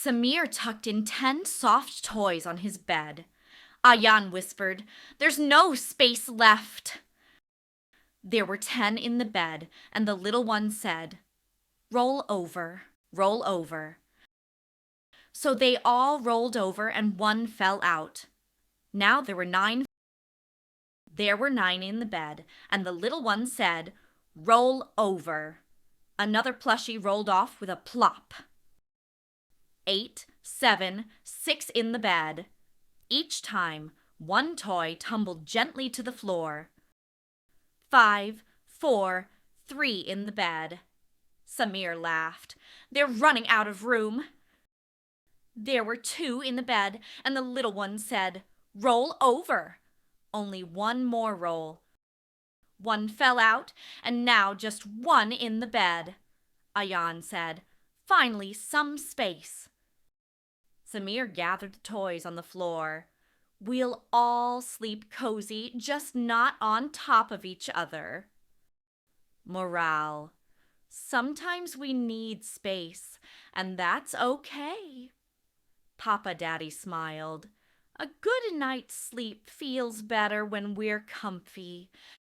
Samir tucked in 10 soft toys on his bed. Aayan whispered, "There's no space left." There were 10 in the bed, and the little one said, "Roll over, roll over." So they all rolled over and one fell out. Now there were 9. There were 9 in the bed, and the little one said, "Roll over." Another plushie rolled off with a plop. 8, 7, 6 in the bed. Each time, one toy tumbled gently to the floor. 5, 4, 3 in the bed. Samir laughed. "They're running out of room." There were 2 in the bed, and the little one said, "Roll over." Only one more roll. One fell out, and now just 1 in the bed. Aayan said, "Finally, some space." Samir gathered the toys on the floor. "We'll all sleep cozy, just not on top of each other." Morale. Sometimes we need space, and that's okay. Papa Daddy smiled. "A good night's sleep feels better when we're comfy.